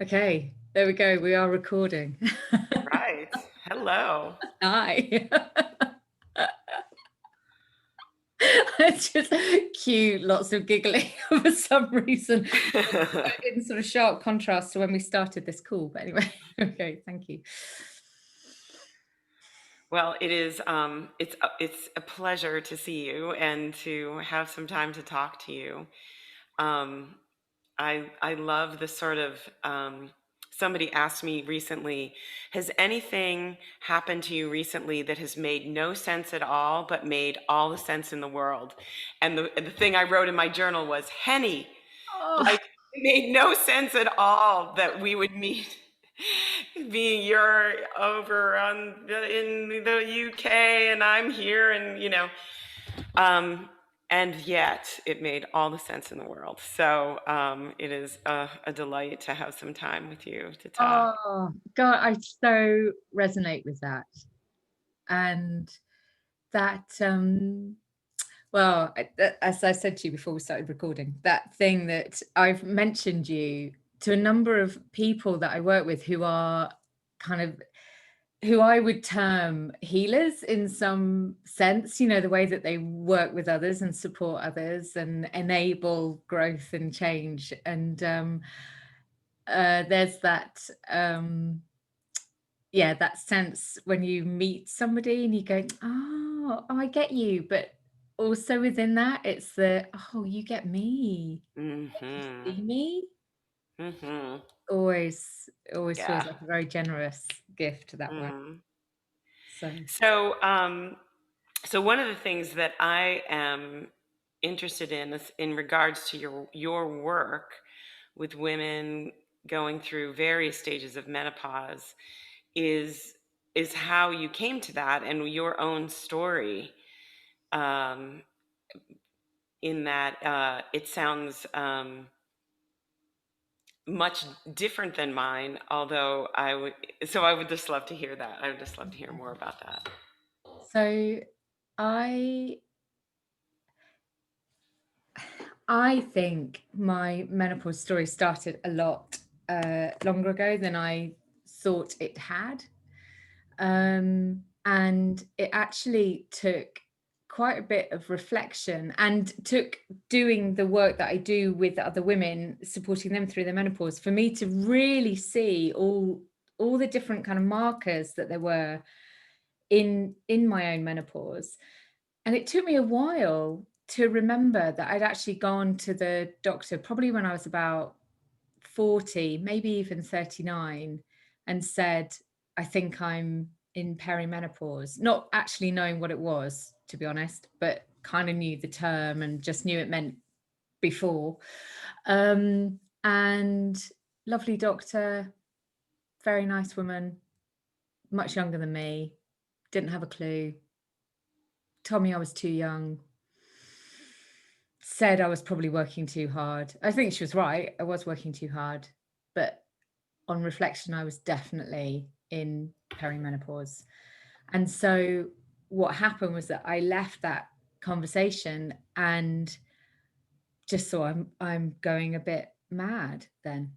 Okay, there we go. We are recording. Right. Hello. Hi. It's just cute, lots of giggling for some reason. In sort of sharp contrast to when we started this call. But anyway, okay, thank you. Well, it's a pleasure to see you and to have some time to talk to you. Um, I love the sort of somebody asked me recently, has anything happened to you recently that has made no sense at all, but made all the sense in the world? And the thing I wrote in my journal was, Henny, Oh, like it made no sense at all that we would meet being you're over in the UK and I'm here and yet it made all the sense in the world. So it is a delight to have some time with you to talk. oh, God, I so resonate with that. And that, as I said to you before we started recording, that thing that I've mentioned you to a number of people that I work with who are kind of who I would term healers in some sense, the way that they work with others and support others and enable growth and change. And there's that, that sense when you meet somebody and you go, oh, I get you. But also within that, it's oh, you get me. You Mm-hmm. see me. Mm-hmm. Always feels Yeah. like a very generous gift that way. Mm. So, So so one of the things that I am interested in is in regards to your work with women going through various stages of menopause is is how you came to that and your own story, um, in that it sounds much different than mine, although I would just love to hear that. I would just love to hear more about that. so I I think my menopause story started a lot longer ago than I thought it had. And it actually took quite a bit of reflection and took doing the work that I do with other women, supporting them through their menopause, for me to really see all the different kind of markers that there were in my own menopause. And it took me a while to remember that I'd actually gone to the doctor probably when I was about 40, maybe even 39, and said, I think I'm in perimenopause, not actually knowing what it was, to be honest, but kind of knew the term and just knew it meant before. And lovely doctor, very nice woman, much younger than me, didn't have a clue, told me I was too young, said I was probably working too hard. I think she was right. I was working too hard. But on reflection, I was definitely in perimenopause. And so what happened was that I left that conversation and just saw I'm going a bit mad then.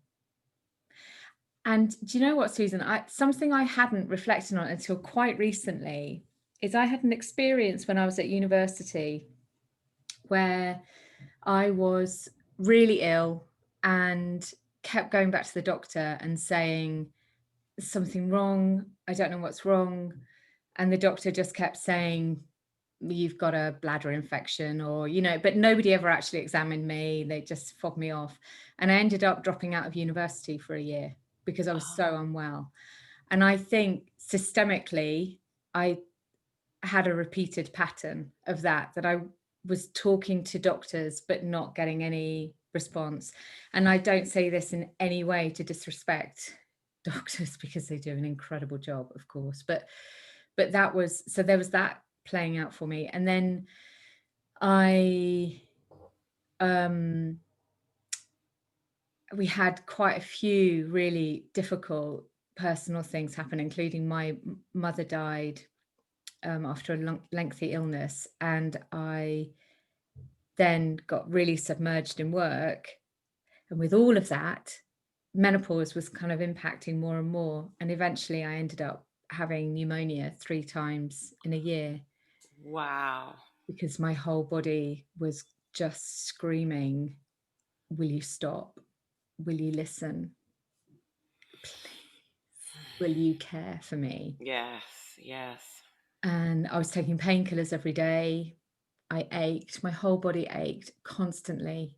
And do you know what, Susan? Something I hadn't reflected on until quite recently is I had an experience when I was at university where I was really ill and kept going back to the doctor and saying, "There's something wrong. I don't know what's wrong." And the doctor just kept saying, "You've got a bladder infection," or, but nobody ever actually examined me. They just fobbed me off. And I ended up dropping out of university for a year because I was so unwell. And I think systemically, I had a repeated pattern of that I was talking to doctors but not getting any response. And I don't say this in any way to disrespect doctors because they do an incredible job, of course, but there was that playing out for me. And then I we had quite a few really difficult personal things happen, including my mother died after a lengthy illness, and I then got really submerged in work. And with all of that, menopause was kind of impacting more and more. And eventually I ended up having pneumonia 3 times in a year. Wow. Because my whole body was just screaming, will you stop? Will you listen? Please, will you care for me? Yes, yes. And I was taking painkillers every day. I ached, my whole body ached constantly.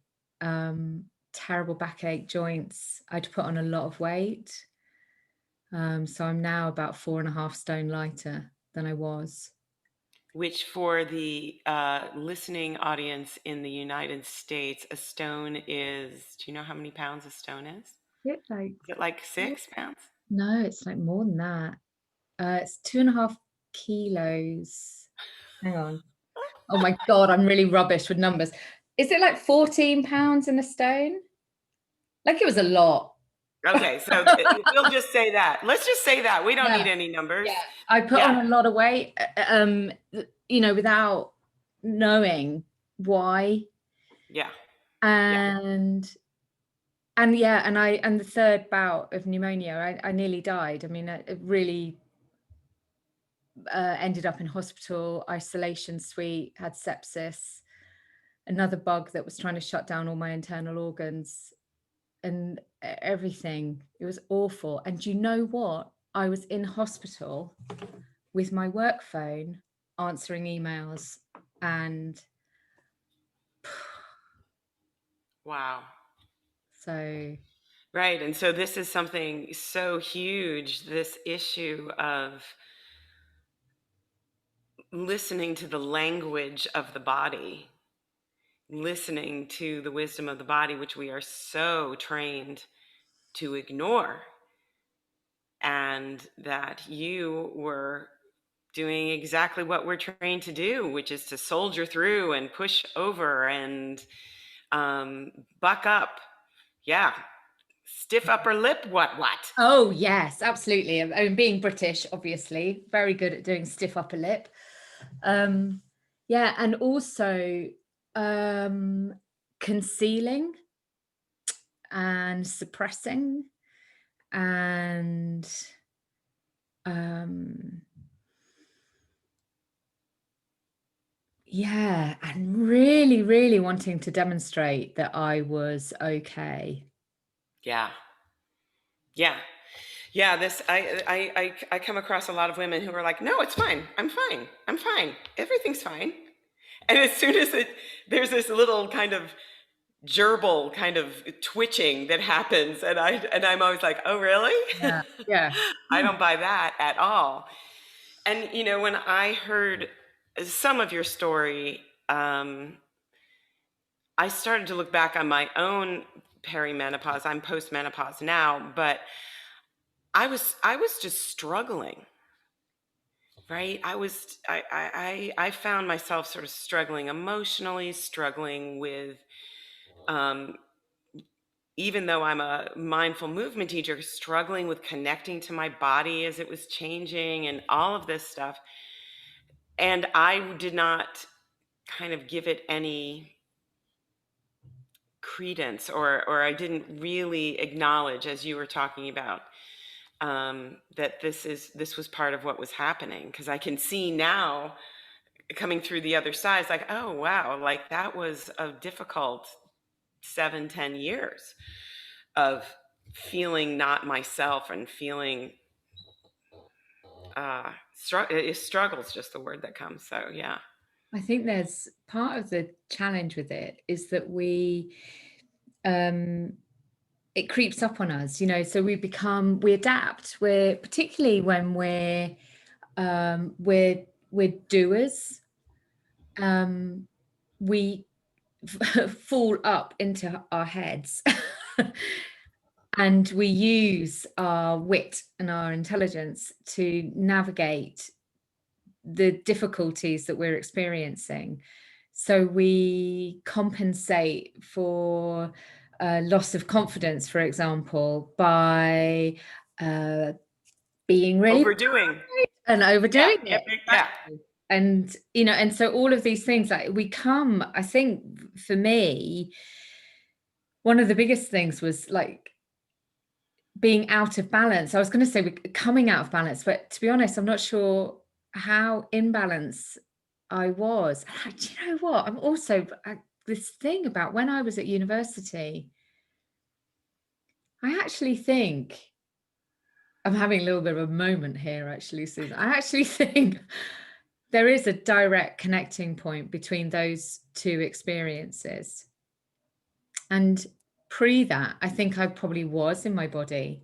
Terrible backache, joints. I'd put on a lot of weight. So I'm now about 4.5 stone lighter than I was. Which, for the listening audience in the United States, a stone is, do you know how many pounds a stone is? It's like, Is it like 6 pounds? no, it's like more than that. It's 2.5 kilos. Hang on. Oh my God, I'm really rubbish with numbers. Is it like 14 pounds in a stone? Like it was a lot. Okay, so we'll just say that. Let's just say that. We don't need any numbers. Yeah. I put Yeah. on a lot of weight, without knowing why. Yeah. And the third bout of pneumonia, I nearly died. I mean, it really ended up in hospital, isolation suite, had sepsis, another bug that was trying to shut down all my internal organs and everything. It was awful. And you know what? I was in hospital with my work phone answering emails, and Wow. so Right. And so this is something so huge, this issue of listening to the language of the body, listening to the wisdom of the body, which we are so trained to ignore. And that you were doing exactly what we're trained to do, which is to soldier through and push over and buck up. Yeah. Stiff upper lip, what? oh yes, absolutely. I mean, being British, obviously very good at doing stiff upper lip. And also concealing and suppressing and and really, really wanting to demonstrate that I was okay. Yeah. This I come across a lot of women who are like, no, it's fine. I'm fine. Everything's fine. And as soon as there's this little kind of gerbil kind of twitching that happens, and I'm always like, oh really? Yeah. I don't buy that at all. And when I heard some of your story, I started to look back on my own perimenopause. I'm postmenopause now, but I was just struggling. Right? I found myself sort of struggling emotionally, struggling with even though I'm a mindful movement teacher, struggling with connecting to my body as it was changing and all of this stuff. And I did not kind of give it any credence, or I didn't really acknowledge, as you were talking about, that this was part of what was happening. Because I can see now, coming through the other side, it's like, oh wow, like that was a difficult 7-10 years of feeling not myself and feeling struggle's just the word that comes. So yeah. I think there's part of the challenge with it is that we it creeps up on us, so we adapt. We're particularly when we're doers, we fall up into our heads and we use our wit and our intelligence to navigate the difficulties that we're experiencing. So we compensate for loss of confidence, for example, by being really Overdoing. and overdoing it. Yeah. And so all of these things, like I think for me, one of the biggest things was like being out of balance. I was going to say coming out of balance, but to be honest, I'm not sure how in balance I was. Do you know what? I'm also this thing about when I was at university. I actually think I'm having a little bit of a moment here, actually, Susan. I actually think there is a direct connecting point between those two experiences. And pre that, I think I probably was in my body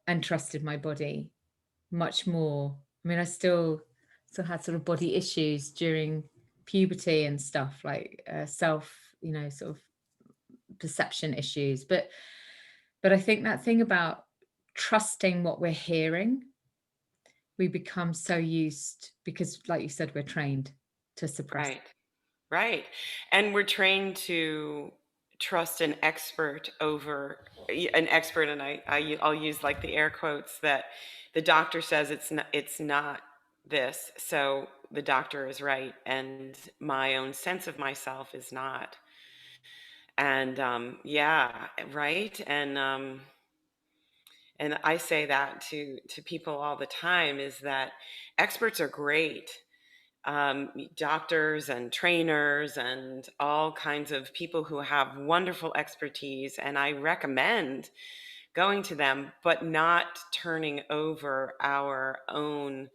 and trusted my body much more. I mean, I still had sort of body issues during puberty and stuff, like self, sort of perception issues. But I think that thing about trusting what we're hearing, we become so used because, like you said, we're trained to suppress. Right. Right. And we're trained to trust an expert over an expert. And I'll use like the air quotes that the doctor says it's not this. So the doctor is right. And my own sense of myself is not. And yeah, right. And I say that to people all the time, is that experts are great, doctors and trainers and all kinds of people who have wonderful expertise. And I recommend going to them, but not turning over our own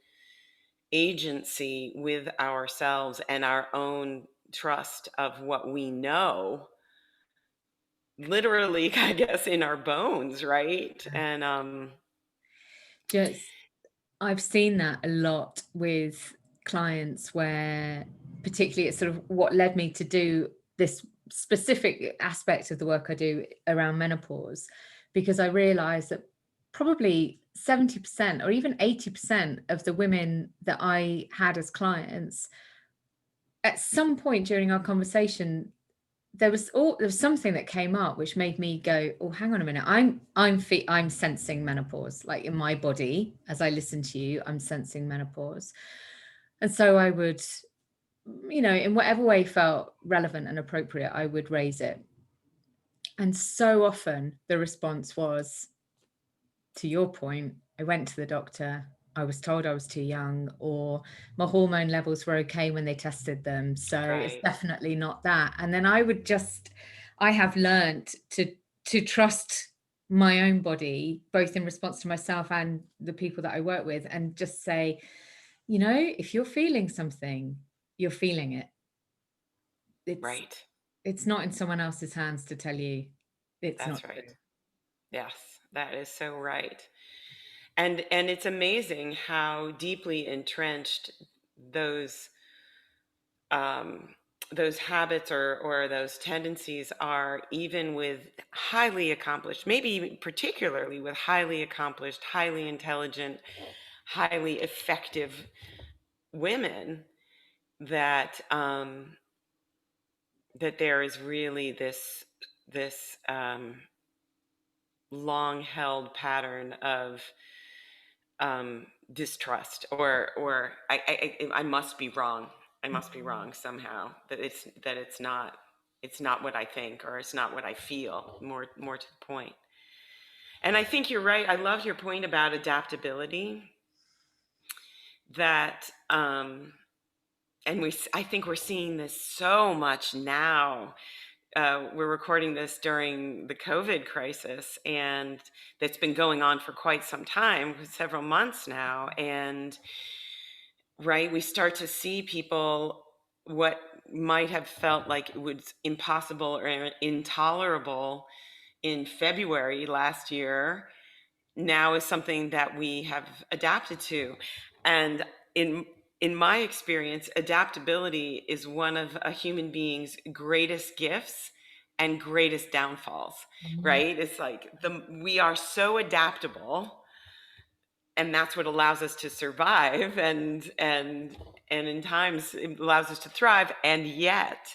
agency with ourselves and our own trust of what we know, literally, I guess, in our bones, right? And Just I've seen that a lot with clients where particularly it's sort of what led me to do this specific aspect of the work I do around menopause, because I realized that probably 70% or even 80% of the women that I had as clients, at some point during our conversation, there was something that came up which made me go, oh, hang on a minute, I'm sensing menopause, like in my body. As I listen to you, I'm sensing menopause. And so I would, in whatever way felt relevant and appropriate, I would raise it. And so often the response was, to your point, I went to the doctor, I was told I was too young, or my hormone levels were okay when they tested them, so it's right, definitely not that. And then I have learned to trust my own body, both in response to myself and the people that I work with, and just say, if you're feeling something, you're feeling it. It's right. it's not in someone else's hands to tell you it's not That's right. good. Yes, that is so right. And it's amazing how deeply entrenched those um, those habits or those tendencies are, even with highly accomplished, maybe even particularly with highly accomplished, highly intelligent, highly effective women, that that there is really this long held pattern of distrust, or I must be wrong. I must be wrong somehow, that it's not what I think, or it's not what I feel, more to the point. And I think you're right. I love your point about adaptability, that and I think we're seeing this so much now. We're recording this during the COVID crisis, and that's been going on for quite some time, several months now. And right, we start to see people, what might have felt like it was impossible or intolerable in February last year, now is something that we have adapted to. And in my experience, adaptability is one of a human being's greatest gifts and greatest downfalls, right? It's like we are so adaptable, and that's what allows us to survive, and in times it allows us to thrive. And yet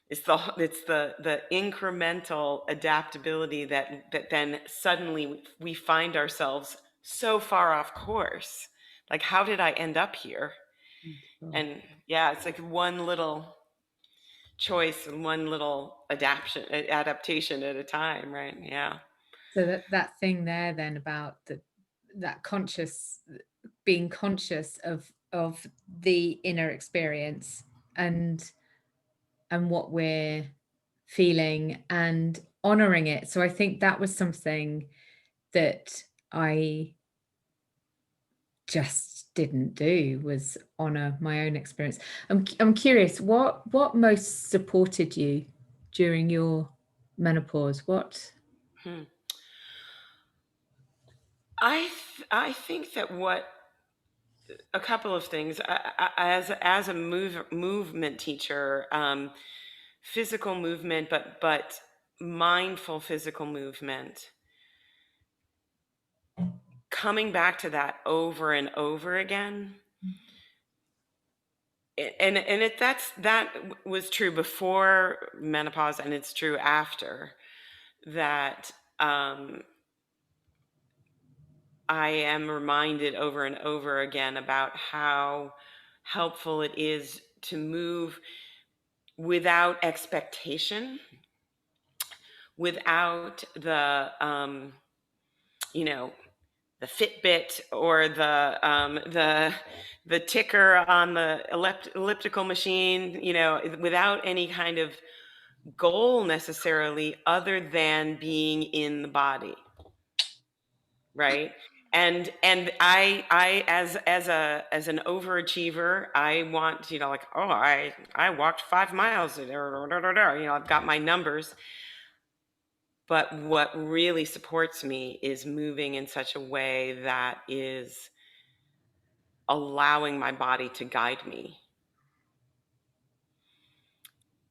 it's the incremental adaptability that then suddenly we find ourselves so far off course. Like, how did I end up here? And yeah, it's like one little choice and one little adaptation at a time, right? Yeah. So that thing there then about that being conscious of the inner experience and what we're feeling and honoring it. So I think that was something that I just didn't do, was honor my own experience. I'm curious, what most supported you during your menopause? What? Hmm. I think that a couple of things. As a movement teacher, physical movement, but mindful physical movement. Coming back to that over and over again, and that was true before menopause, and it's true after that. I am reminded over and over again about how helpful it is to move without expectation, without you know, the Fitbit or the ticker on the elliptical machine, without any kind of goal necessarily, other than being in the body, right? And I as an overachiever, I want, like, oh, I walked 5 miles, I've got my numbers. But what really supports me is moving in such a way that is allowing my body to guide me.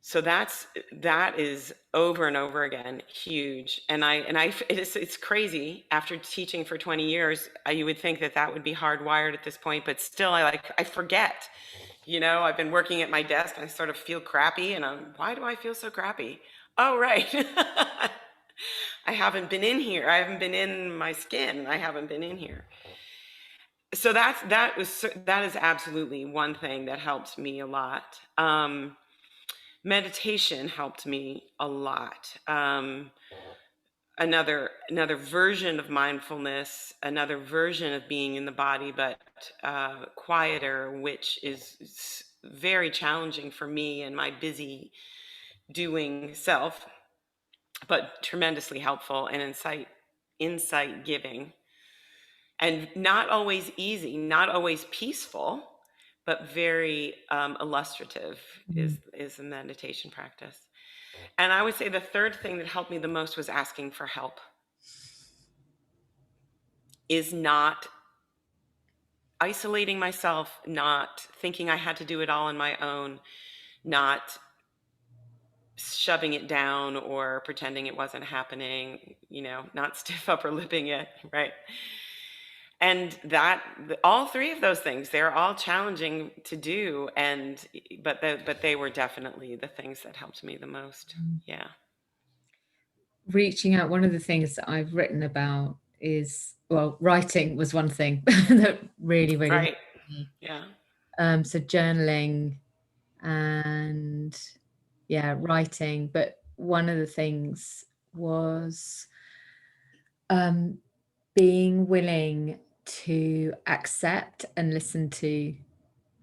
So that is over and over again huge. And it's crazy. After teaching for 20 years, you would think that would be hardwired at this point, but still I forget. I've been working at my desk, I sort of feel crappy, and why do I feel so crappy? Oh, right. I haven't been in here. I haven't been in my skin. I haven't been in here. So that is absolutely one thing that helped me a lot. Meditation helped me a lot. Another version of mindfulness, another version of being in the body, but quieter, which is very challenging for me and my busy doing self, but tremendously helpful and insight giving. And not always easy, not always peaceful, but very illustrative is the meditation practice. And I would say the third thing that helped me the most was asking for help. Is not isolating myself, not thinking I had to do it all on my own, not shoving it down or pretending it wasn't happening, not stiff upper lipping it, right? And all three of those things, they're all challenging to do, but they were definitely the things that helped me the most. Yeah. Reaching out, one of the things that I've written about is, well, writing was one thing that really Right. helped me. Yeah. So journaling and writing, but one of the things was being willing to accept and listen to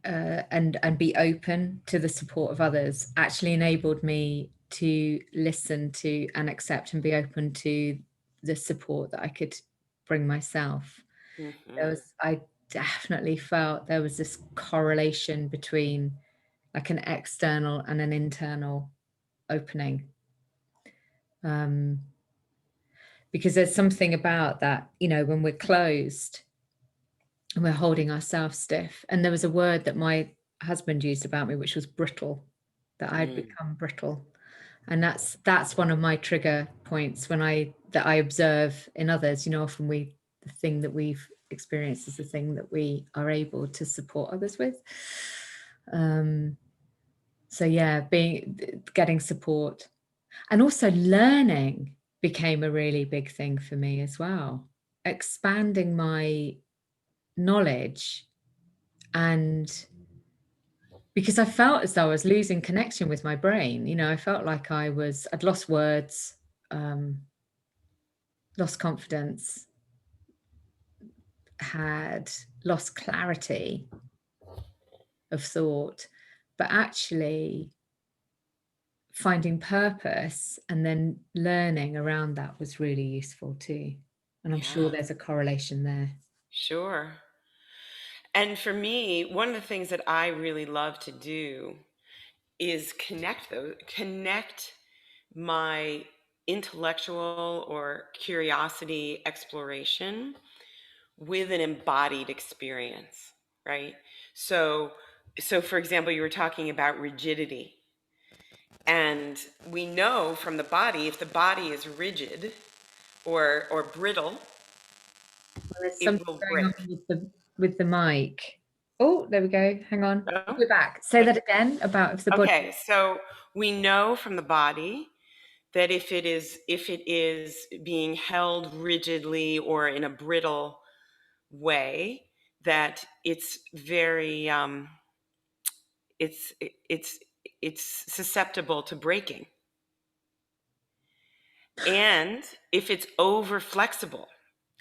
and be open to the support of others actually enabled me to listen to and accept and be open to the support that I could bring myself. Mm-hmm. I definitely felt there was this correlation between like an external and an internal opening. Because there's something about that, when we're closed and we're holding ourselves stiff. And there was a word that my husband used about me, which was brittle, that I'd become brittle. And that's one of my trigger points that I observe in others. Often the thing that we've experienced is the thing that we are able to support others with. So yeah, getting support and also learning became a really big thing for me as well. Expanding my knowledge, and because I felt as though I was losing connection with my brain. I felt like I'd lost words, lost confidence, had lost clarity of thought, but actually finding purpose and then learning around that was really useful too. And I'm sure Yeah, there's a correlation there. sure. And for me, one of the things that I really love to do is connect my intellectual or curiosity exploration with an embodied experience, right? So so for example, you were talking about rigidity. And we know from the body, if the body is rigid or brittle, Well, there's it something will going break. on with the mic. Oh, there we go. Hang on. Oh, Go back. Say that again about if the body. okay. So we know from the body that if it is being held rigidly or in a brittle way, that it's very it's it's it's susceptible to breaking. And if it's over flexible,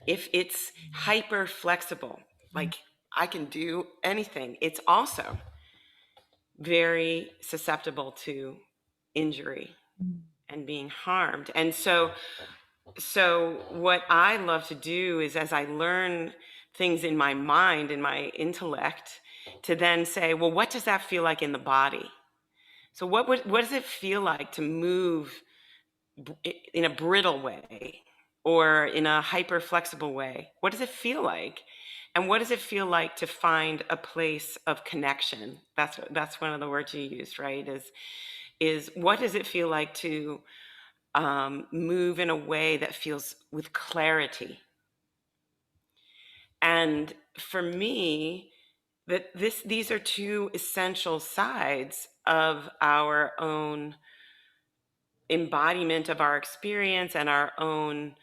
if it's hyper flexible, like I can do anything, it's also very susceptible to injury and being harmed. And so what I love to do is, as I learn things in my mind, in my intellect, to then say, well, what does that feel like in the body? So what does it feel like to move in a brittle way or in a hyper flexible way? What does it feel like? And what does it feel like to find a place of connection? That's one of the words you used, right? Is what does it feel like to move in a way that feels with clarity? And for me, these are two essential sides of our own embodiment of our experience and our own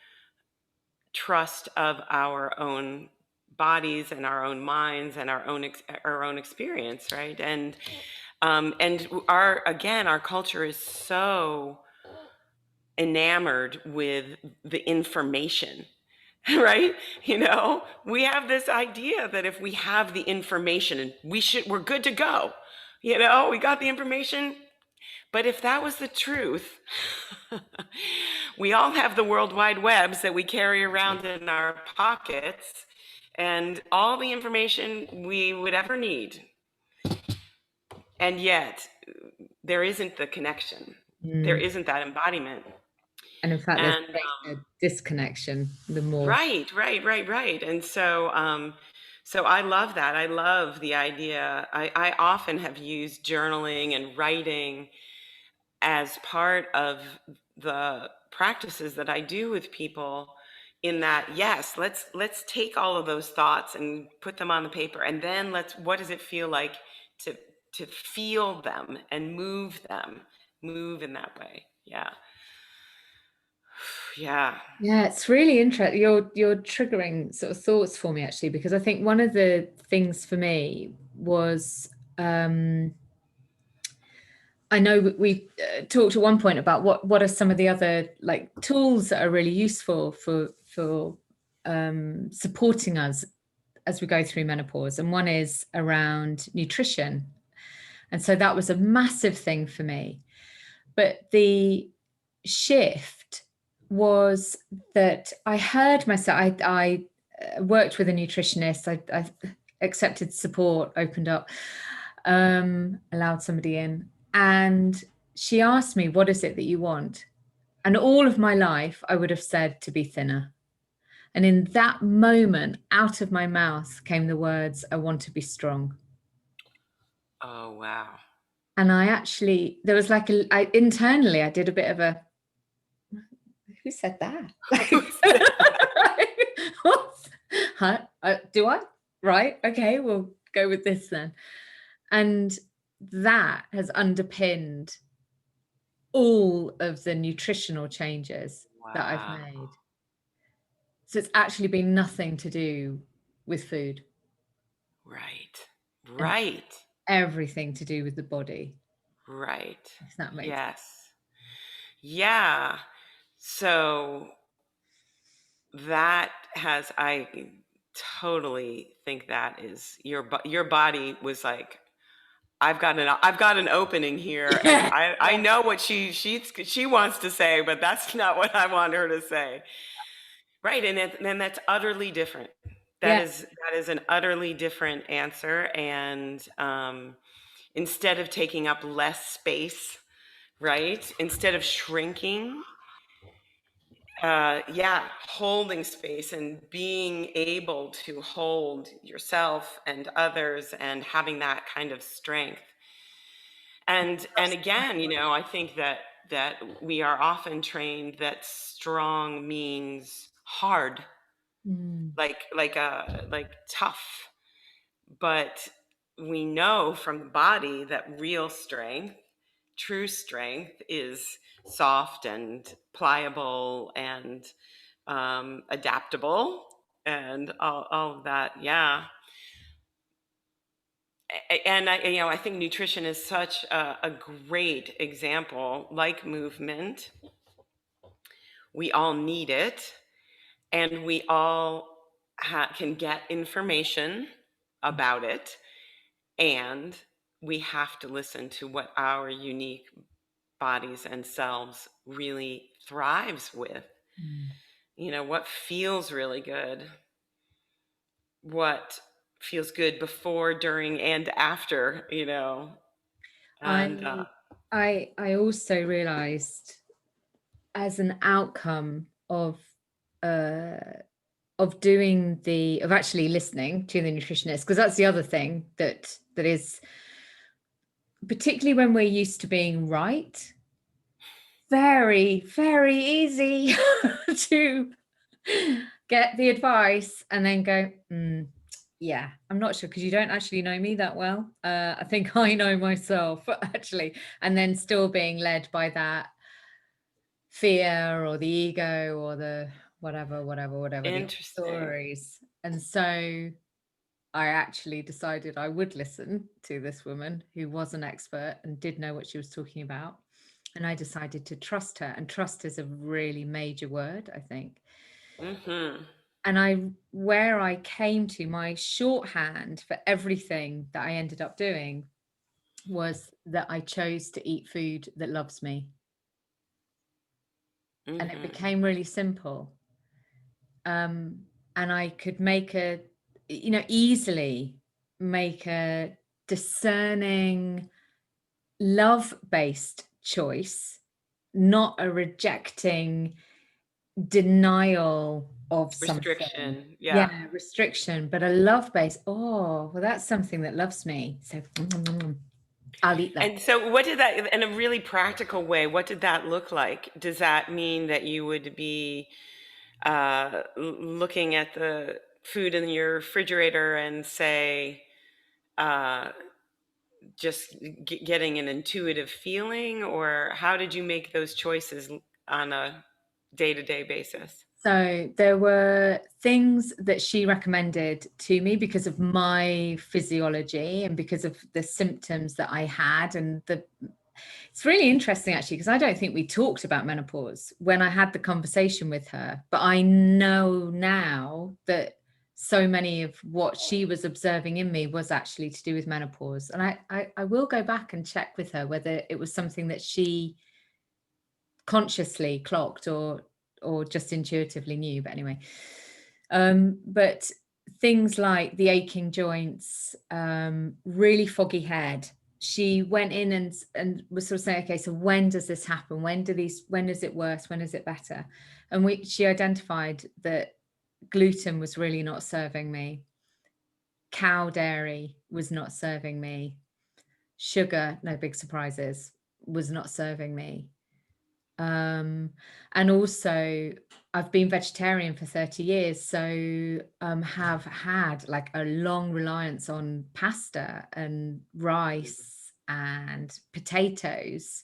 trust of our own bodies and our own minds and our own experience, right? And our culture is so enamored with the information, right? We have this idea that if we have the information and we're good to go. We got the information. But if that was the truth, we all have the World Wide Webs that we carry around in our pockets and all the information we would ever need. And yet, there isn't the connection. There Mm. isn't that embodiment. And in fact, there's And a disconnection the more. right. And so I love that. I love the idea. I often have used journaling and writing as part of the practices that I do with people, in that, yes, let's take all of those thoughts and put them on the paper, and then what does it feel like to feel them and move in that way. Yeah. Yeah. Yeah, it's really interesting. You're triggering sort of thoughts for me, actually, because I think one of the things for me was I know we talked at one point about what are some of the other like tools that are really useful for supporting us as we go through menopause, and one is around nutrition, and so that was a massive thing for me. But the shift was that I heard myself. I worked with a nutritionist. I accepted support, opened up, allowed somebody in, and she asked me, "What is it that you want?" And all of my life, I would have said to be thinner. And in that moment, out of my mouth came the words, "I want to be strong." Oh, wow. And I actually, there was like internally, I did a bit of a, who said that? What? Huh? Do I? Right. Okay. We'll go with this then. And that has underpinned all of the nutritional changes that I've Wow. made. So it's actually been nothing to do with food Right. and Right. everything to do with the body, Right. if that makes sense. Yes. Yeah. So I totally think that is your body was like, I've got an opening here, and Yeah, I yeah, know what she wants to say, but that's not what I want her to say. Right, and that's utterly different. yeah. That is an utterly different answer, and instead of taking up less space, right? Instead of shrinking, yeah, holding space and being able to hold yourself and others and having that kind of strength. And again, you know, I think that we are often trained that strong means hard, Mm. like tough. But we know from the body that real strength, true strength, is soft and pliable and adaptable and all of that. Yeah. And I think nutrition is such a great example. Like movement, we all need it, and we all can get information about it, and we have to listen to what our unique bodies and selves really thrives with. Mm. You know, what feels really good, what feels good before, during, and after, you know. And I also realized, as an outcome uh of actually listening to the nutritionist, because that's the other thing that is, particularly when we're used to being right, very, very easy to get the advice and then go, yeah, I'm not sure, because you don't actually know me that well. I think I know myself, actually. And then still being led by that fear or the ego or the whatever the interesting. stories. And so I actually decided I would listen to this woman who was an expert and did know what she was talking about. And I decided to trust her. And trust is a really major word, I think. Mm-hmm. And where I came to, my shorthand for everything that I ended up doing was that I chose to eat food that loves me. And it Mm-hmm. became really simple. And I could easily make a discerning, love-based choice, not a rejecting denial of something. Restriction. Yeah. Yeah, restriction, but a love-based, oh, well, that's something that loves me. So I'll eat that. And so, what did that, in a really practical way, what did that look like? Does that mean that you would be looking at the food in your refrigerator and say, uh, just getting an intuitive feeling, or how did you make those choices on a day-to-day basis? So there were things that she recommended to me because of my physiology and because of the symptoms that I had. It's really interesting, actually, because I don't think we talked about menopause when I had the conversation with her, but I know now that so many of what she was observing in me was actually to do with menopause. And I will go back and check with her whether it was something that she consciously clocked or just intuitively knew. But anyway, but things like the aching joints, really foggy head. She went in and was sort of saying, okay, so when does this happen? When is it worse? When is it better? And she identified that gluten was really not serving me. Cow dairy was not serving me. Sugar, no big surprises, was not serving me. And also I've been vegetarian for 30 years, so have had like a long reliance on pasta and rice and potatoes,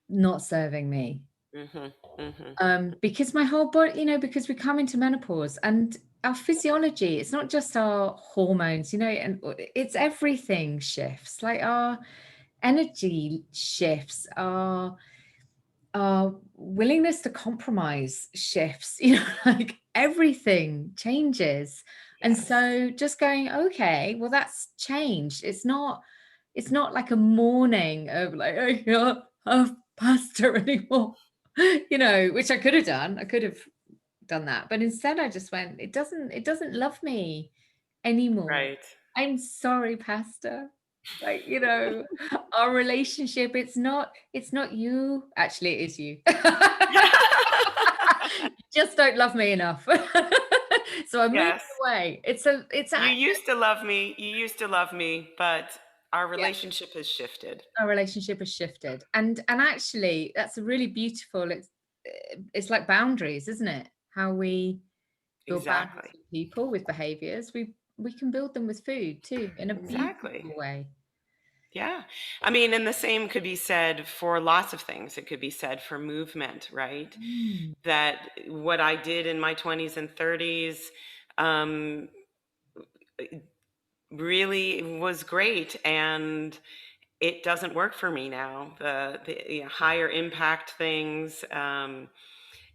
not serving me. Mm-hmm. Mm-hmm. Because my whole body, because we come into menopause and our physiology, it's not just our hormones, and it's everything shifts, like our energy shifts, our our willingness to compromise shifts, you know, like everything changes. And Yes. so just going, okay, well, that's changed. It's not like a mourning of like, I can't have pasta anymore, you know, which I could have done. I could have done that. But instead I just went, it doesn't love me anymore. Right. I'm sorry, pasta. Like, you know, our relationship, it's not you. Actually, it is you. You just don't love me enough. So I'm moving Yes. away. It's You actually, used to love me. You used to love me, but our yeah, relationship has shifted. our relationship has shifted. And actually that's a really beautiful, it's like boundaries, isn't it? How we build boundaries Exactly. with people, with behaviors. We can build them with food too, in a Exactly. beautiful way. Yeah. I mean, and the same could be said for lots of things. It could be said for movement, right? Mm, That what I did in my 20s and 30s um, really was great. And it doesn't work for me now. The higher impact things, I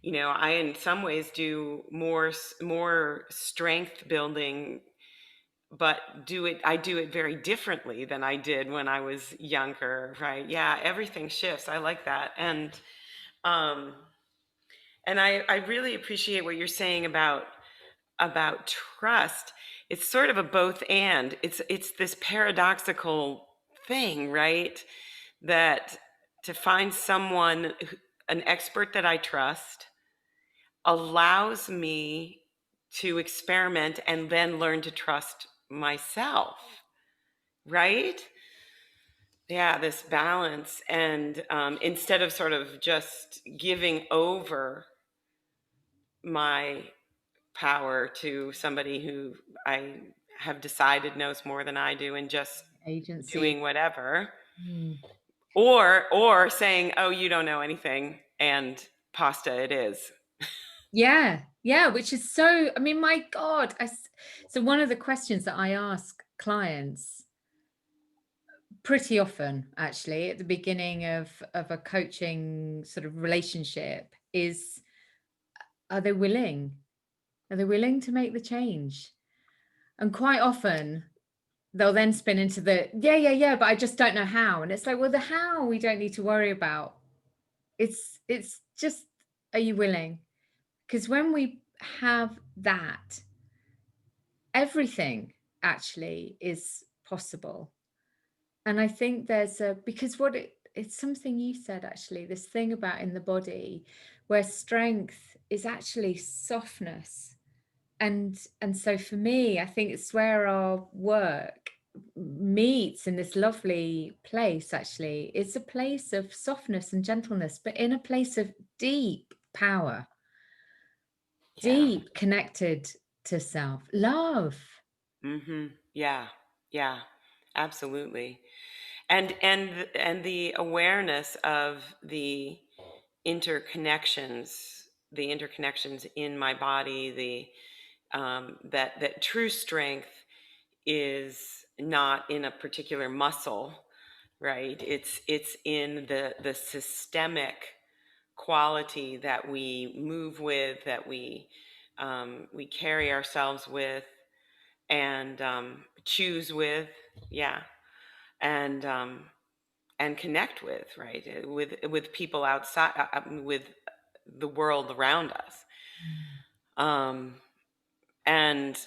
in some ways do more strength building, but I do it very differently than I did when I was younger, right? Yeah, everything shifts. I like that. Um and I really appreciate what you're saying about trust. It's sort of a both and. It's this paradoxical thing, right? That to find someone an expert that I trust allows me to experiment and then learn to trust myself, right? Yeah, this balance. And instead of sort of just giving over my power to somebody who I have decided knows more than I do and just agency. doing whatever, Mm. or saying, oh, you don't know anything, and pasta it is. Yeah, yeah, which is so, I mean, my God. So one of the questions that I ask clients pretty often, actually, at the beginning of a coaching sort of relationship is, are they willing? Are they willing to make the change? And quite often they'll then spin into the, yeah, yeah, yeah, but I just don't know how. And it's like, well, the how we don't need to worry about. It's just, are you willing? Because when we have that, everything actually is possible. And I think because it's something you said, actually, this thing about in the body where strength is actually softness. And so for me, I think it's where our work meets in this lovely place. Actually, it's a place of softness and gentleness, but in a place of deep power, Yeah. deep connected to self love. Yeah. Yeah. Absolutely. And the awareness of interconnections, the interconnections in my body, that true strength is not in a particular muscle, right? It's in the systemic quality that we move with, that we carry ourselves with, and choose with, yeah, and connect with, right? With people outside, with the world around us, um, and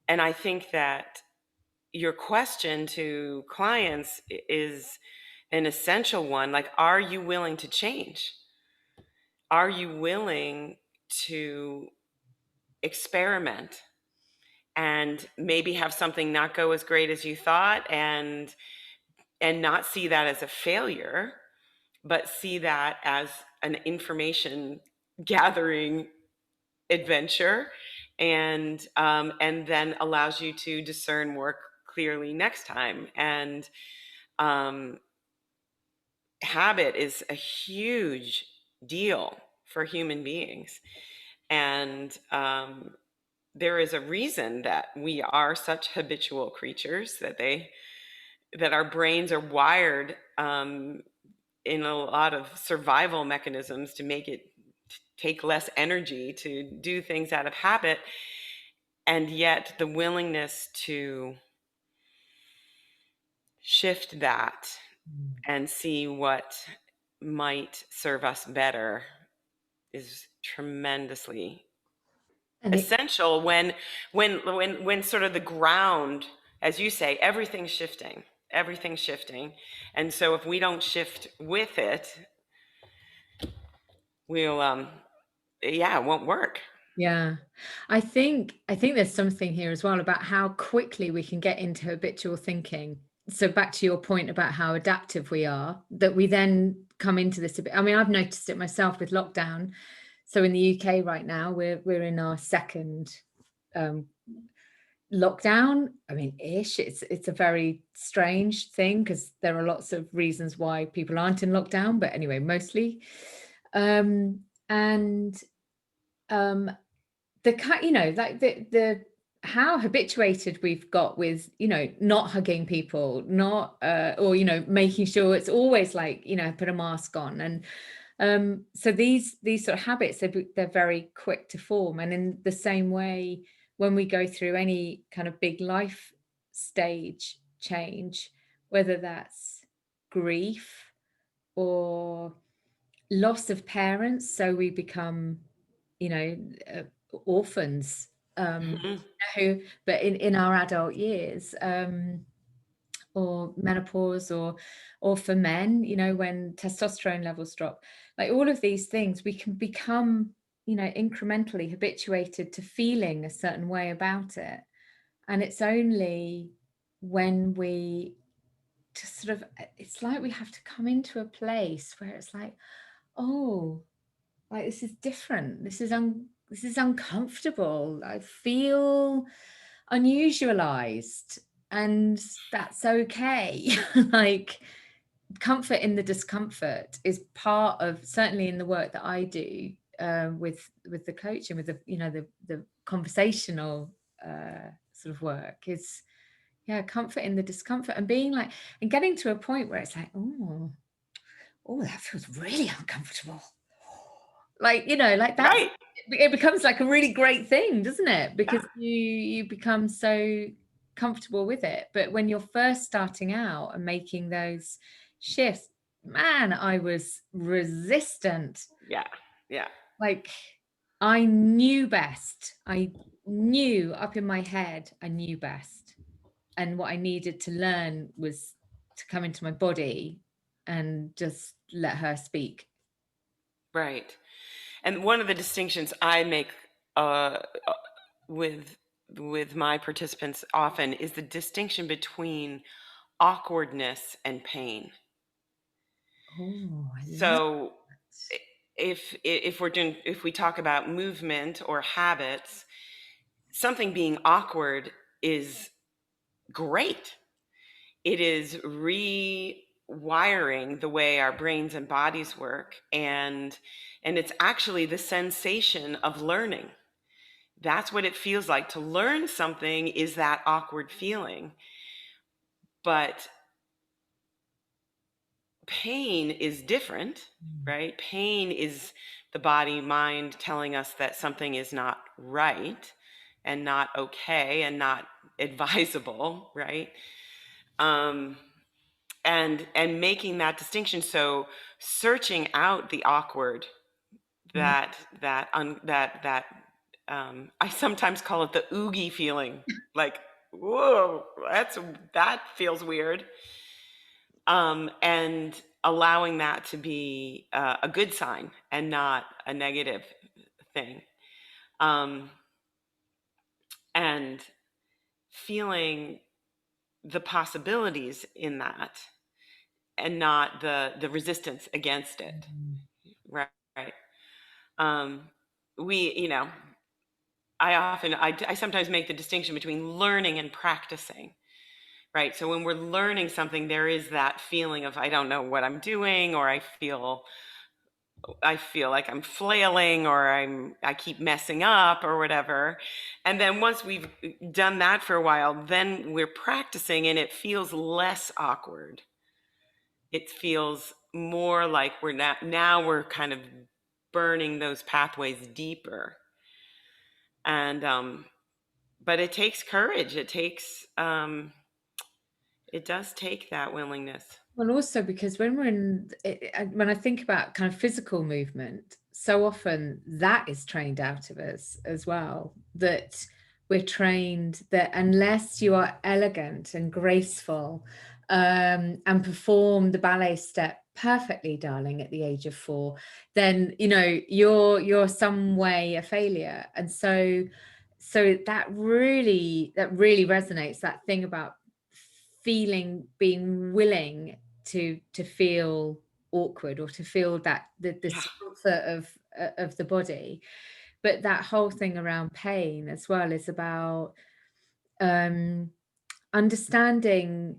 I think that your question to clients is an essential one. Like, are you willing to change? Are you willing to experiment and maybe have something not go as great as you thought, and not see that as a failure, but see that as an information gathering adventure, and then allows you to discern more clearly next time. And um, habit is a huge deal for human beings, and there is a reason that we are such habitual creatures, that our brains are wired in a lot of survival mechanisms to make it take less energy to do things out of habit. And yet the willingness to shift that and see what might serve us better is tremendously And it, essential when sort of the ground, as you say, everything's shifting. And so if we don't shift with it, we'll yeah, it won't work. yeah, I think there's something here as well about how quickly we can get into habitual thinking. So back to your point about how adaptive we are, that we then come into this a bit. I mean, I've noticed it myself with lockdown. So in the UK right now, we're in our second um, lockdown. I mean, ish. It's a very strange thing because there are lots of reasons why people aren't in lockdown, but anyway, mostly. And you know, like the how habituated we've got with, you know, not hugging people, not or, you know, making sure it's always like, you know, put a mask on. And so these sort of habits, they're very quick to form. And in the same way, when we go through any kind of big life stage change, whether that's grief or loss of parents, so we become, you know, orphans, Mhm. who, but in our adult years, or menopause, or for men, you know, when testosterone levels drop, like all of these things, we can become, you know, incrementally habituated to feeling a certain way about it. And it's only when we just sort of, it's like we have to come into a place where it's like, oh, like this is different, this is uncomfortable, I feel unusualized, and that's okay. Like, comfort in the discomfort is part of, certainly in the work that I do, with the coaching, with the, you know, the conversational sort of work, is, yeah, comfort in the discomfort, and being like, and getting to a point where it's like, oh, that feels really uncomfortable. Like, you know, like that's, Right. it becomes like a really great thing, doesn't it? Because you become so comfortable with it. But when you're first starting out and making those shifts, man, I was resistant. Yeah. Yeah. Like, I knew best. I knew up in my head, I knew best. And what I needed to learn was to come into my body and just let her speak. Right. And one of the distinctions I make uh, uh, with my participants often is the distinction between awkwardness and pain. Oh, I love So that. if we talk about movement or habits, something being awkward is great. It is rewiring the way our brains and bodies work, and it's actually the sensation of learning. That's what it feels like to learn something, is that awkward feeling. But pain is different, right? Pain is the body mind telling us that something is not right and not okay and not advisable, right? Um, and making that distinction. So searching out the awkward, Mm. that I sometimes call it the oogie feeling, like, whoa, that feels weird. And allowing that to be a good sign and not a negative thing. Um, and feeling the possibilities in that and not the resistance against it. Right. Right. Um, you know, I sometimes make the distinction between learning and practicing. Right. So when we're learning something, there is that feeling of, I don't know what I'm doing, or I feel like I'm flailing, or I keep messing up or whatever. And then once we've done that for a while, then we're practicing and it feels less awkward. It feels more like now we're kind of burning those pathways deeper. And but it takes courage. It does take that willingness. Well, also because when we're when I think about kind of physical movement, so often that is trained out of us as well. That we're trained that unless you are elegant and graceful, and perform the ballet step perfectly, darling, at the age of 4, then you're some way a failure. And so that really resonates, that thing about being willing to feel awkward, or to feel that the Yeah. discomfort of the body. But that whole thing around pain as well is about understanding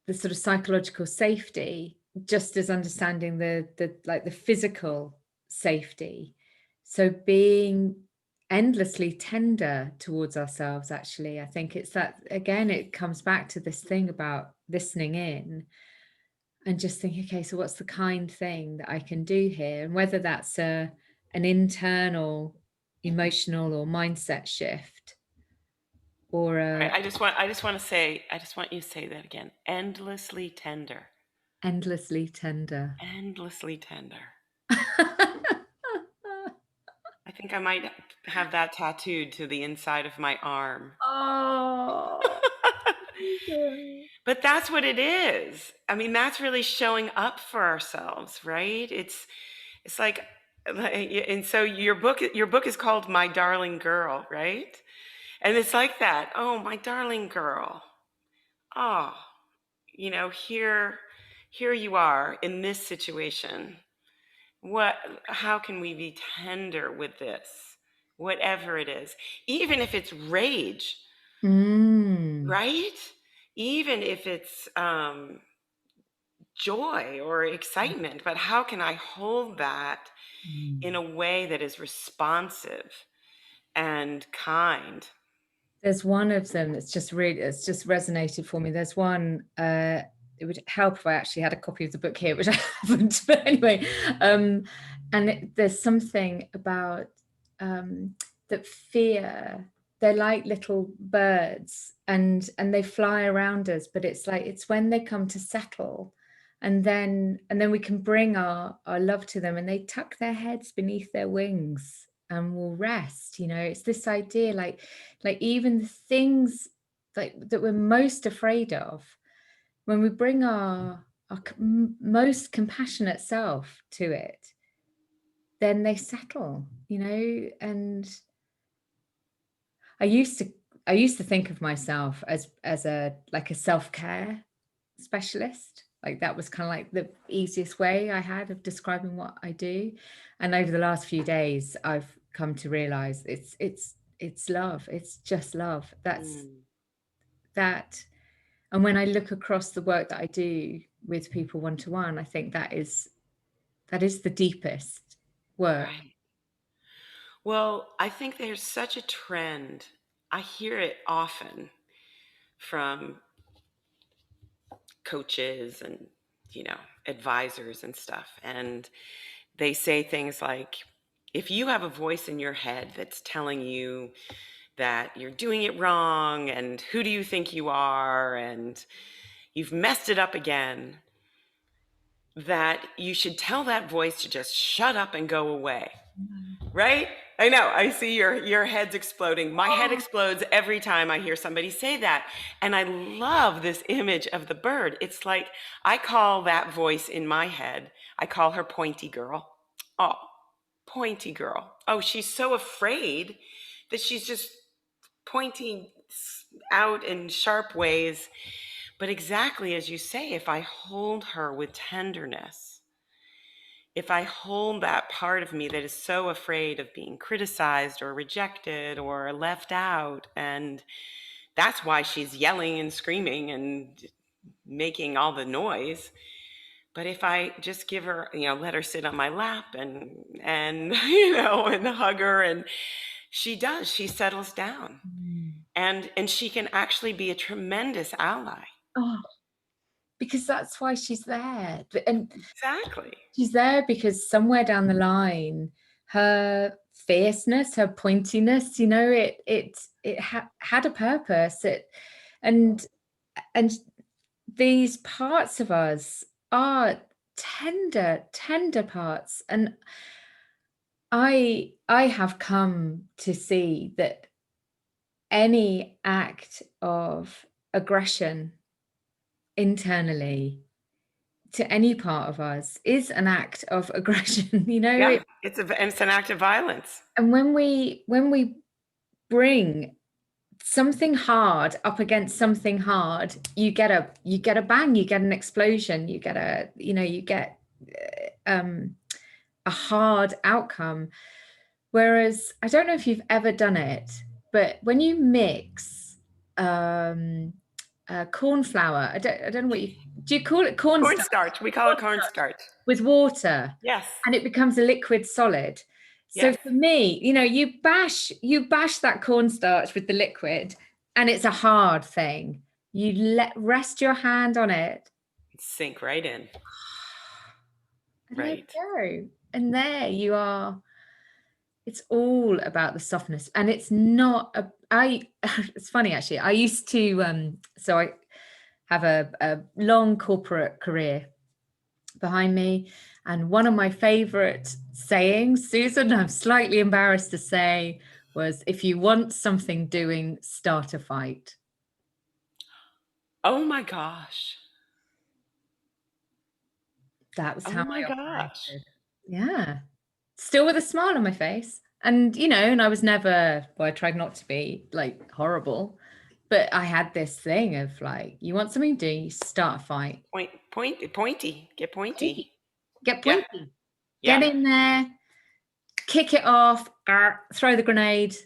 the sort of psychological safety, just as understanding the physical safety. So being endlessly tender towards ourselves, actually. I think it's that, again, it comes back to this thing about listening in and just thinking, okay, so what's the kind thing that I can do here? And whether that's an internal emotional or mindset shift, or Right. a I just want you to say that again. Endlessly tender. endlessly tender. Endlessly tender. I think I might have that tattooed to the inside of my arm. Oh. But that's what it is. I mean, that's really showing up for ourselves, right? It's like, and so your book is called My Darling Girl, right? And it's like that. Oh, my darling girl. Oh, here you are in this situation. How can we be tender with this? Whatever it is, even if it's rage, Mm. right? Even if it's joy or excitement, but how can I hold that in Mm. a way that is responsive and kind? There's one of them it's just resonated for me. There's one, it would help if I actually had a copy of the book here, which I haven't. But anyway, there's something about that fear. They're like little birds, and they fly around us, but it's when they come to settle, and then we can bring our love to them, and they tuck their heads beneath their wings and will rest. It's this idea, like even the things like that we're most afraid of, when we bring our most compassionate self to it, then they settle. And I used to think of myself as a like a self-care specialist. Like that was kind of like the easiest way I had of describing what I do. And over the last few days, I've come to realize it's love. It's just love. That's Mm, that. And when I look across the work that I do with people one to one, I think that is the deepest work. right. Well, I think there's such a trend. I hear it often from coaches and, advisors and stuff. And they say things like, if you have a voice in your head that's telling you that you're doing it wrong and who do you think you are and you've messed it up again, that you should tell that voice to just shut up and go away. Right? I know. I see your head's exploding. My head Oh. explodes every time I hear somebody say that. And I love this image of the bird. It's like I call that voice in my head, I call her Pointy Girl. Oh, Pointy Girl. Oh, she's so afraid that she's just pointing out in sharp ways. But exactly as you say, if I hold her with tenderness, if I hold that part of me that is so afraid of being criticized or rejected or left out, and that's why she's yelling and screaming and making all the noise. But if I just give her, let her sit on my lap and and hug her, and she settles down, Mm. and she can actually be a tremendous ally. Oh, because that's why she's there. And Exactly. she's there because somewhere down the line, her fierceness, her pointiness, it had a purpose. And these parts of us are tender parts. And I have come to see that any act of aggression internally to any part of us is an act of aggression, Yeah, it's an act of violence. And when we bring something hard up against something hard, you get a bang, you get an explosion, you get a hard outcome. Whereas, I don't know if you've ever done it, but when you mix corn flour, I don't know what do you call it? Cornstarch. We call it cornstarch. With water. Yes. And it becomes a liquid solid. So for me, you bash that cornstarch with the liquid, and it's a hard thing. You rest your hand on it. Sink right in. And Right. there you go. And there you are. It's all about the softness. And it's not it's funny actually. I used to so I have a long corporate career behind me. And one of my favorite sayings, Susan, I'm slightly embarrassed to say, was, if you want something doing, start a fight. Oh my gosh. That was how I gosh. operated. Yeah. Still with a smile on my face. And, and I was never, I tried not to be like horrible, but I had this thing of like, you want something to do, you start a fight. Pointy. Get pointy. Get pointy. Yeah. Get in there, kick it off, throw the grenade.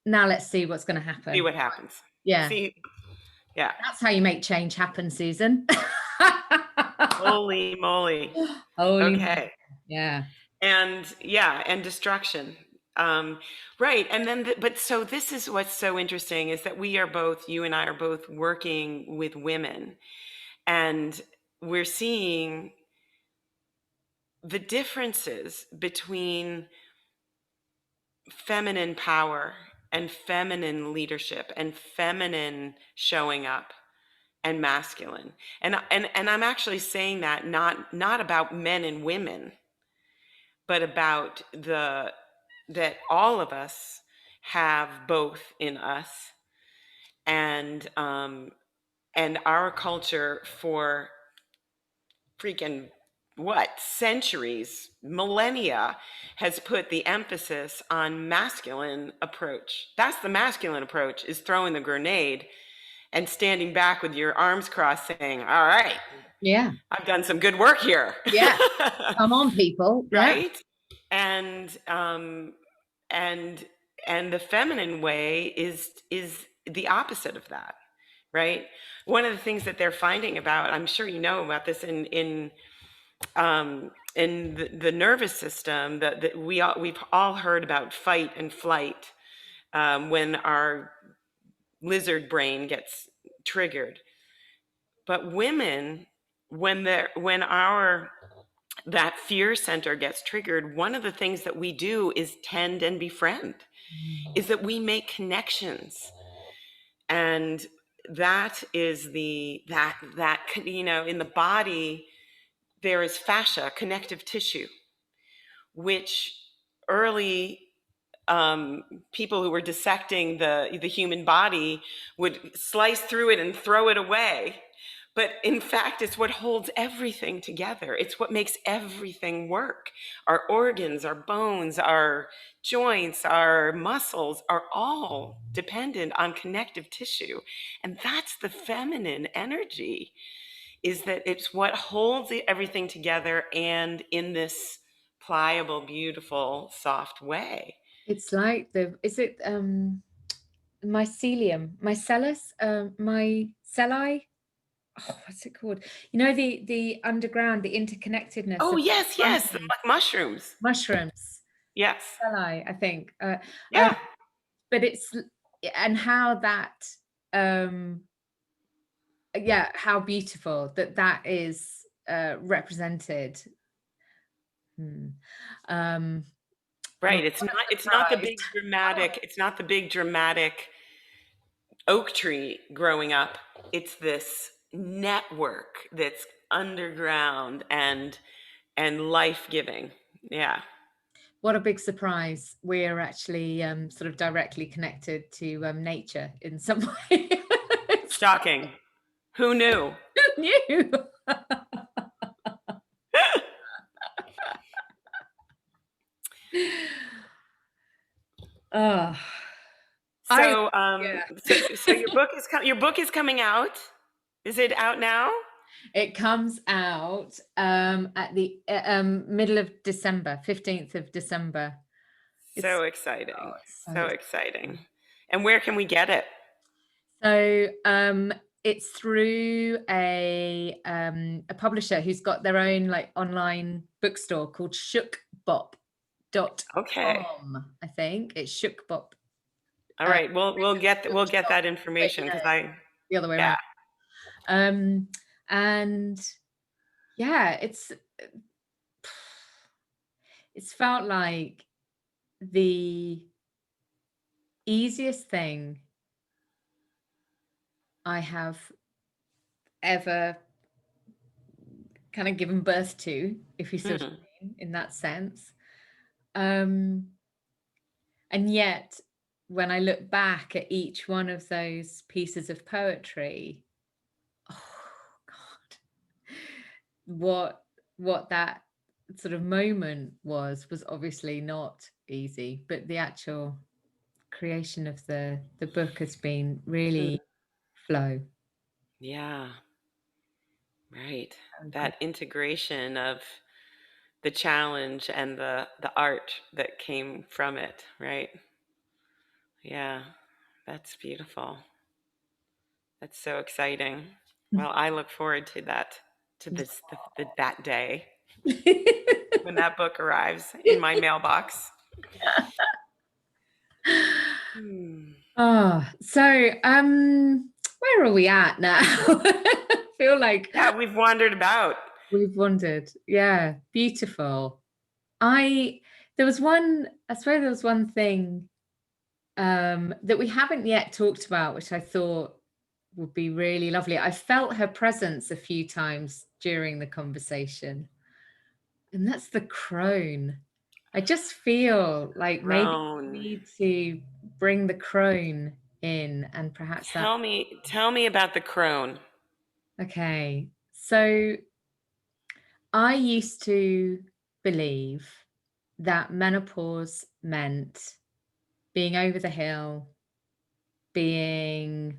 Now let's see what's going to happen. See what happens. Yeah. Yeah. That's how you make change happen, Susan. Holy moly. Holy okay. moly. Yeah. And destruction. Right. And then, so this is what's so interesting is that you and I are both working with women, and we're seeing the differences between feminine power and feminine leadership and feminine showing up and masculine. And I'm actually saying that not about men and women, but about that all of us have both in us. And our culture for freaking centuries, millennia, has put the emphasis on masculine approach. That's the masculine approach, is throwing the grenade and standing back with your arms crossed saying, all right, yeah, I've done some good work here. Yeah. Come on, people. Right. And the feminine way is the opposite of that. Right. One of the things that they're finding about, I'm sure you know about this in the nervous system, that we've all heard about fight and flight when our lizard brain gets triggered. But women, when that fear center gets triggered, one of the things that we do is tend and befriend, is that we make connections. And that is in the body, there is fascia, connective tissue, which early people who were dissecting the human body would slice through it and throw it away. But in fact, it's what holds everything together. It's what makes everything work. Our organs, our bones, our joints, our muscles are all dependent on connective tissue. And that's the feminine energy, is that it's what holds everything together, and in this pliable, beautiful, soft way. It's like mycelium, mycelli? Oh, what's it called? The underground, the interconnectedness. Oh, yes, like mushrooms. Mushrooms. Yes. Mycelli, I think. Yeah. But it's, and how that, yeah, how beautiful that is represented. Right. What It's not, a it's not the surprise. big dramatic, it's not the big dramatic oak tree growing up. It's this network that's underground and life-giving. Yeah. What a big surprise. We're actually sort of directly connected to nature in some way. Shocking. Who knew? Who knew? Oh, I So, yeah. so your book is coming out. Is it out now? It comes out at the middle of December, 15th of December. So It's exciting. so So exciting. And where can we get it? so it's through a publisher who's got their own like online bookstore called Okay. shookbop.com. I think it's shookbop. All right. We'll get that But information because yeah, I the other way yeah. around. And yeah, it's felt like the easiest thing I have ever kind of given birth to, if you sort of Mm, mean, in that sense. And yet, when I look back at each one of those pieces of poetry, oh God, what that sort of moment was obviously not easy, but the actual creation of the book has been mm. really flow. Yeah. Right. And That integration of the challenge and the art that came from it, right? Yeah. That's beautiful. That's so exciting. Well, I look forward to that, to that day when that book arrives in my mailbox. Hmm. Oh, so where are we at now? I feel like Yeah, we've wandered about. we've wandered. Yeah, beautiful. I swear there was one thing that we haven't yet talked about, which I thought would be really lovely. I felt her presence a few times during the conversation, and that's the crone. I just feel like maybe we Crone. need to bring the crone in, and perhaps that. Tell me about the crone. Okay, so I used to believe that menopause meant being over the hill, being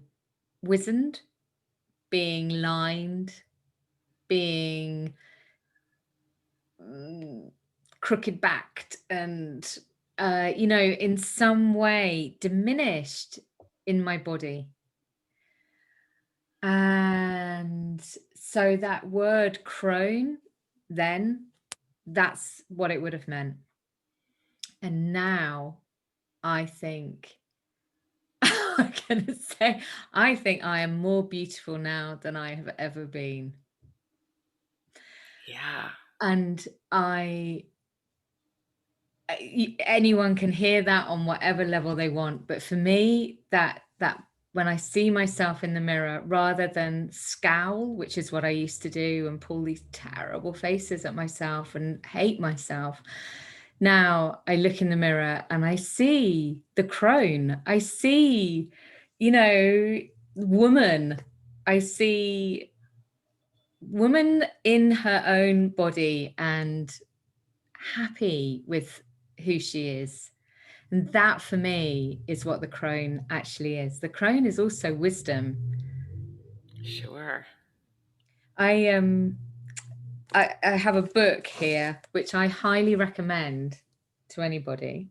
wizened, being lined, being crooked backed, and in some way diminished in my body. And so that word crone, then that's what it would have meant. And now I think I'm gonna say I think I am more beautiful now than I have ever been. Yeah. And anyone can hear that on whatever level they want, but for me, that when I see myself in the mirror, rather than scowl, which is what I used to do, and pull these terrible faces at myself and hate myself, now I look in the mirror and I see the crone. I see, woman. I see woman in her own body and happy with who she is. And that for me is what the crone actually is. The crone is also wisdom. Sure. I I have a book here which I highly recommend to anybody.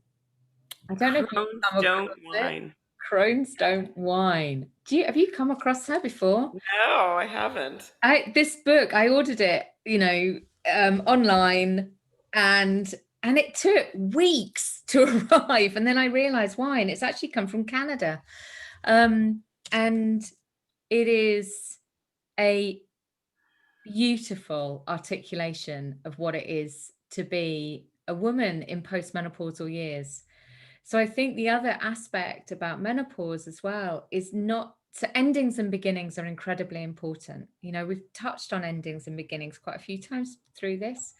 I don't know if you've Crones come don't across it. whine. Crones don't whine. Have you come across her before? No, I haven't. This book, I ordered it, online, and it took weeks to arrive, and then I realized why, and it's actually come from Canada. And it is a beautiful articulation of what it is to be a woman in postmenopausal years. So I think the other aspect about menopause as well is not so endings and beginnings are incredibly important. You know, we've touched on endings and beginnings quite a few times through this.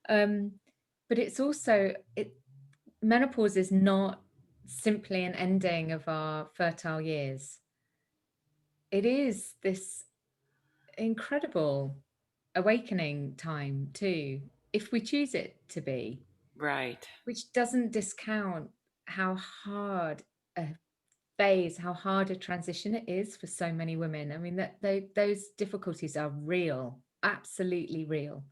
But it's also menopause is not simply an ending of our fertile years. It is this incredible awakening time too, if we choose it to be, Right. which doesn't discount how hard a phase, how hard a transition it is for so many women. I mean, those difficulties are real, absolutely real.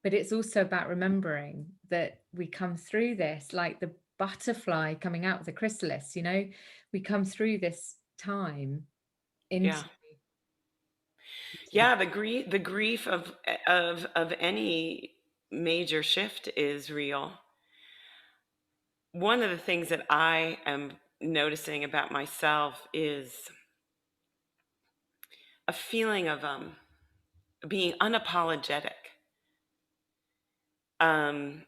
But it's also about remembering that we come through this like the butterfly coming out of the chrysalis, you know, we come through this time into Yeah. the Yeah, the grief of any major shift is real. One of the things that I am noticing about myself is a feeling of being unapologetic. Um,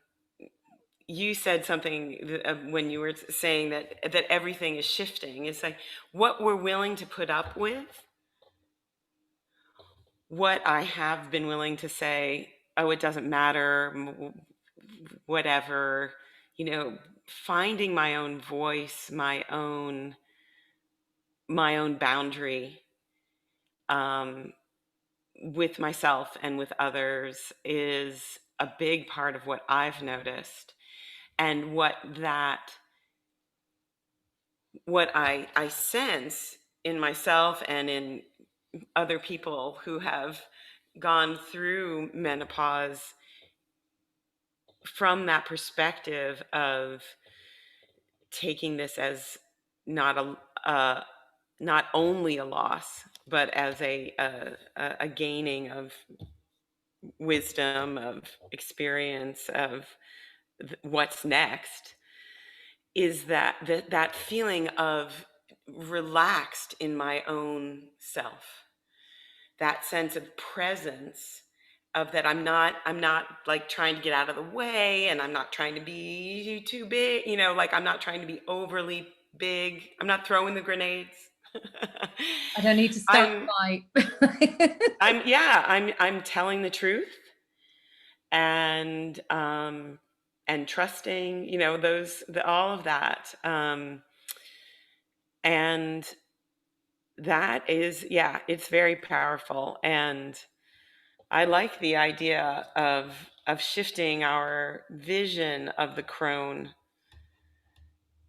you said something when you were saying that everything is shifting. It's like what we're willing to put up with, what I have been willing to say, oh, it doesn't matter, whatever, you know, finding my own voice, my own boundary, um, with myself and with others is a big part of what I've noticed, and what I sense in myself and in other people who have gone through menopause from that perspective of taking this as not not only a loss, but as a gaining of wisdom, of experience, of what's next, is that feeling of relaxed in my own self, that sense of presence, of that I'm not like trying to get out of the way, and I'm not trying to be too big, you know, like I'm not trying to be overly big, I'm not throwing the grenades. I don't need to start i'm a fight. I'm telling the truth, and trusting, you know, all of that, and that is, yeah, it's very powerful. And I like the idea of shifting our vision of the crone.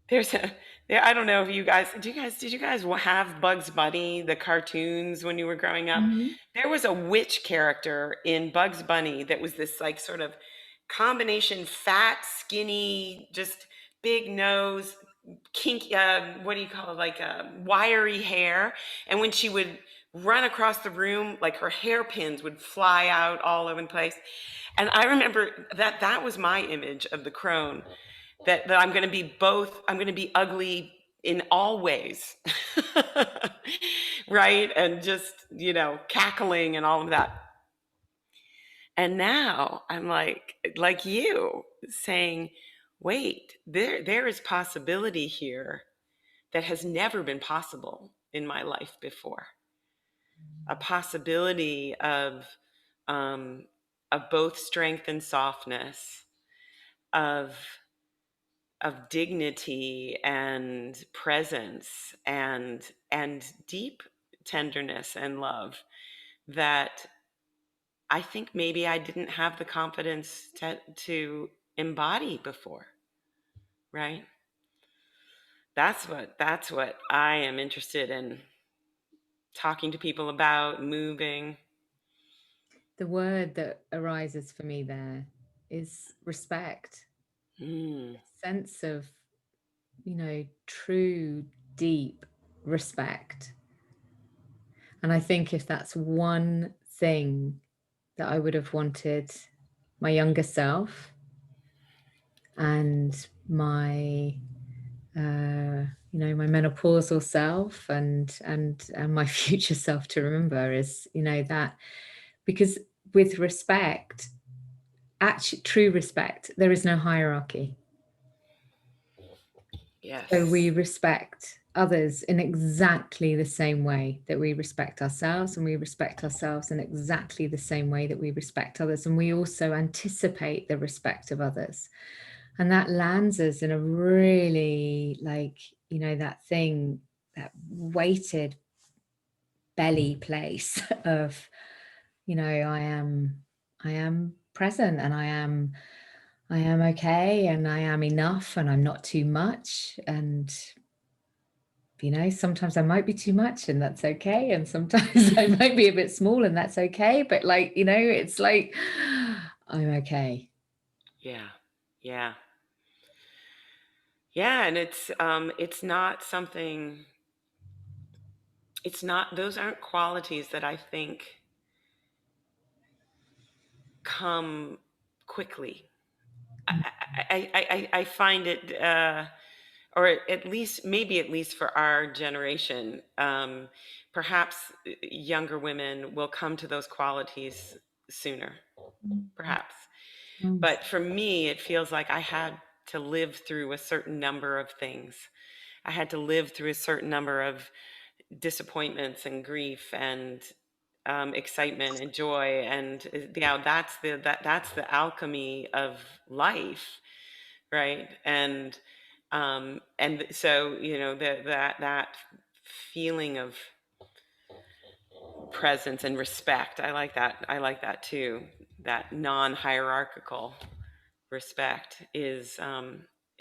There's a there. I don't know if you guys did you guys have Bugs Bunny, the cartoons, when you were growing up? Mhm. There was a witch character in Bugs Bunny that was this like sort of combination fat, skinny, just big nose, kinky, what do you call it, like wiry hair. And when she would run across the room, like her hairpins would fly out all over the place. And I remember that was my image of the crone, that I'm going to be both, I'm going to be ugly in all ways. Right? And just, you know, cackling and all of that. And now I'm like you, saying, wait, there is possibility here that has never been possible in my life before. A possibility um, of both strength and softness, of dignity and presence, and deep tenderness and love that I think maybe I didn't have the confidence to embody before, right? That's what I am interested in talking to people about, moving. The word that arises for me there is respect. Mm, Sense of, you know, true, deep respect. And I think if that's one thing that I would have wanted my younger self and my, my menopausal self and my future self to remember is, that, because with respect, actually true respect, there is no hierarchy. Yes. So we respect others in exactly the same way that we respect ourselves, and we respect ourselves in exactly the same way that we respect others. And we also anticipate the respect of others. And that lands us in a really, that thing, that weighted belly place of, I am present, and I am okay, and I am enough, and I'm not too much. And sometimes I might be too much, and that's okay. And sometimes I might be a bit small, and that's okay. But it's like, I'm okay. Yeah. Yeah. Yeah. And it's not something, those aren't qualities that I think come quickly. I find it, or at least for our generation, perhaps younger women will come to those qualities sooner, perhaps. But for me, it feels like I had to live through a certain number of things. I had to live through a certain number of disappointments and grief and excitement and joy, and that's the alchemy of life, right? And so that feeling of presence and respect, I like that too. That non-hierarchical respect is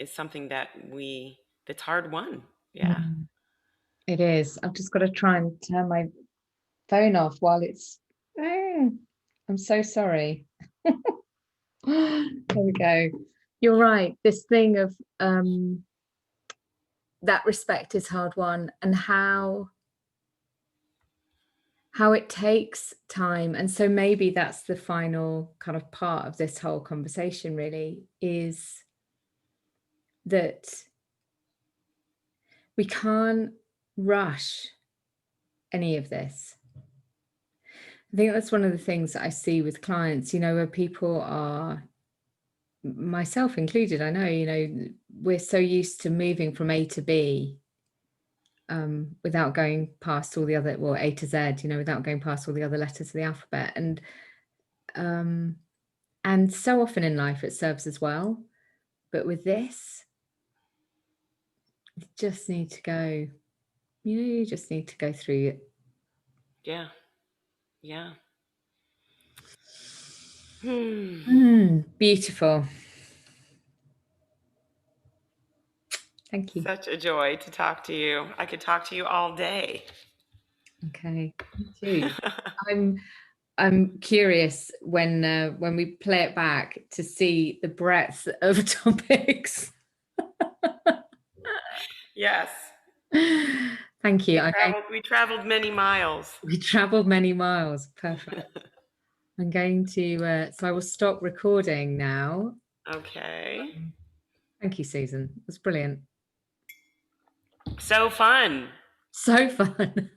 something that's hard won. Yeah. It is. I've just got to try and turn my phone off while it's. I'm so sorry. There we go. You're right. This thing of that respect is hard won, and how it takes time. And so maybe that's the final kind of part of this whole conversation, really, is that we can't rush any of this. I think that's one of the things that I see with clients, where people are, myself included, I know, we're so used to moving from A to B, without going past all the other, well, A to Z, without going past all the other letters of the alphabet. And so often in life it serves as well. But with this, you just need to go, you just need to go through it. Yeah. Yeah. Beautiful. Thank you. Such a joy to talk to you. I could talk to you all day. Okay, me too. I'm curious when we play it back to see the breadth of topics. Yes. Thank you. We traveled many miles. We traveled many miles. Perfect. I'm going to, so I will stop recording now. Okay. Thank you, Susan. It was brilliant. So fun. So fun.